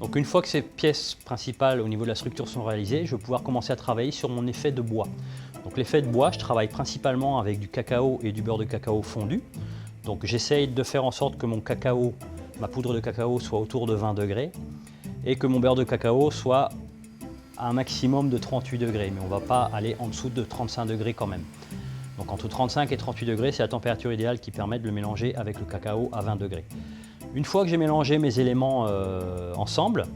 Donc une fois que ces pièces principales au niveau de la structure sont réalisées, je vais pouvoir commencer à travailler sur mon effet de bois. Donc l'effet de bois, je travaille principalement avec du cacao et du beurre de cacao fondu. Donc j'essaye de faire en sorte que mon cacao, ma poudre de cacao soit autour de 20 degrés et que mon beurre de cacao soit à un maximum de 38 degrés, mais on ne va pas aller en dessous de 35 degrés quand même. Donc entre 35 et 38 degrés, c'est la température idéale qui permet de le mélanger avec le cacao à 20 degrés. Une fois que j'ai mélangé mes éléments ensemble,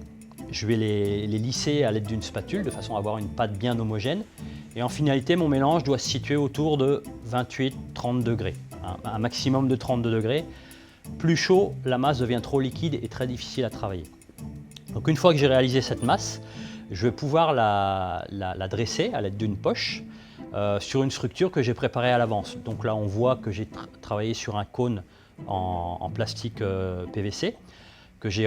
je vais les lisser à l'aide d'une spatule de façon à avoir une pâte bien homogène. Et en finalité, mon mélange doit se situer autour de 28-30 degrés, un maximum de 32 degrés. Plus chaud, la masse devient trop liquide et très difficile à travailler. Donc une fois que j'ai réalisé cette masse, je vais pouvoir la dresser à l'aide d'une poche sur une structure que j'ai préparée à l'avance. Donc là, on voit que j'ai travaillé sur un cône en plastique PVC que j'ai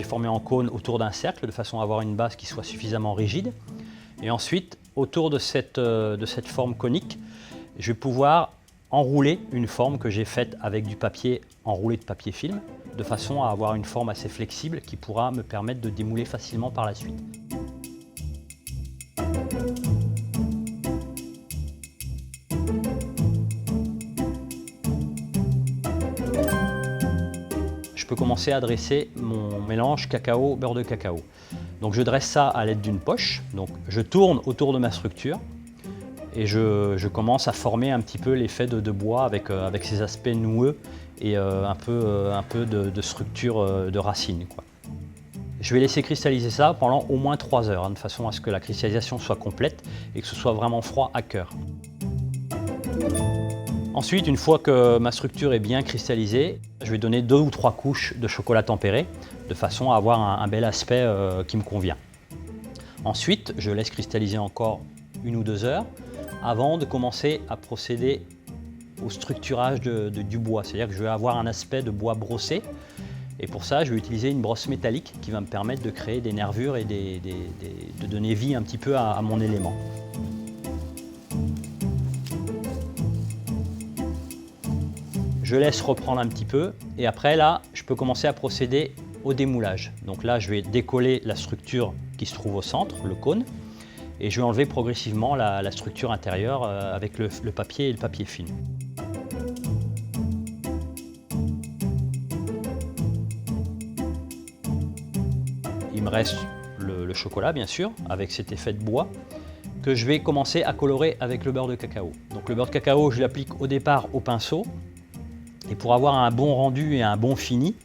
formé en cône autour d'un cercle de façon à avoir une base qui soit suffisamment rigide. Et ensuite, autour de cette forme conique, je vais pouvoir enrouler une forme que j'ai faite avec du papier enroulé de papier film, de façon à avoir une forme assez flexible qui pourra me permettre de démouler facilement par la suite. Je peux commencer à dresser mon mélange cacao, beurre de cacao. Donc je dresse ça à l'aide d'une poche, donc je tourne autour de ma structure et je commence à former un petit peu l'effet de bois avec ses aspects noueux et un peu de structure de racines, quoi. Je vais laisser cristalliser ça pendant au moins 3 heures, de façon à ce que la cristallisation soit complète et que ce soit vraiment froid à cœur. Ensuite, une fois que ma structure est bien cristallisée, je vais donner 2 ou 3 couches de chocolat tempéré de façon à avoir un bel aspect qui me convient. Ensuite, je laisse cristalliser encore 1 ou 2 heures avant de commencer à procéder au structurage du bois. C'est-à-dire que je vais avoir un aspect de bois brossé et pour ça, je vais utiliser une brosse métallique qui va me permettre de créer des nervures et de donner vie un petit peu à mon élément. Je laisse reprendre un petit peu et après là, je peux commencer à procéder au démoulage. Donc là, je vais décoller la structure qui se trouve au centre, le cône, et je vais enlever progressivement la structure intérieure avec le papier et le papier film. Il me reste le chocolat, bien sûr, avec cet effet de bois, que je vais commencer à colorer avec le beurre de cacao. Donc le beurre de cacao, je l'applique au départ au pinceau. Et pour avoir un bon rendu et un bon fini,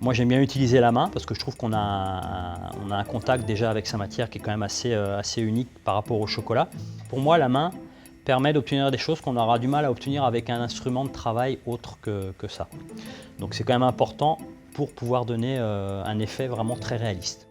moi j'aime bien utiliser la main parce que je trouve qu'on a un contact déjà avec sa matière qui est quand même assez unique par rapport au chocolat. Pour moi, la main permet d'obtenir des choses qu'on aura du mal à obtenir avec un instrument de travail autre que ça. Donc c'est quand même important pour pouvoir donner un effet vraiment très réaliste.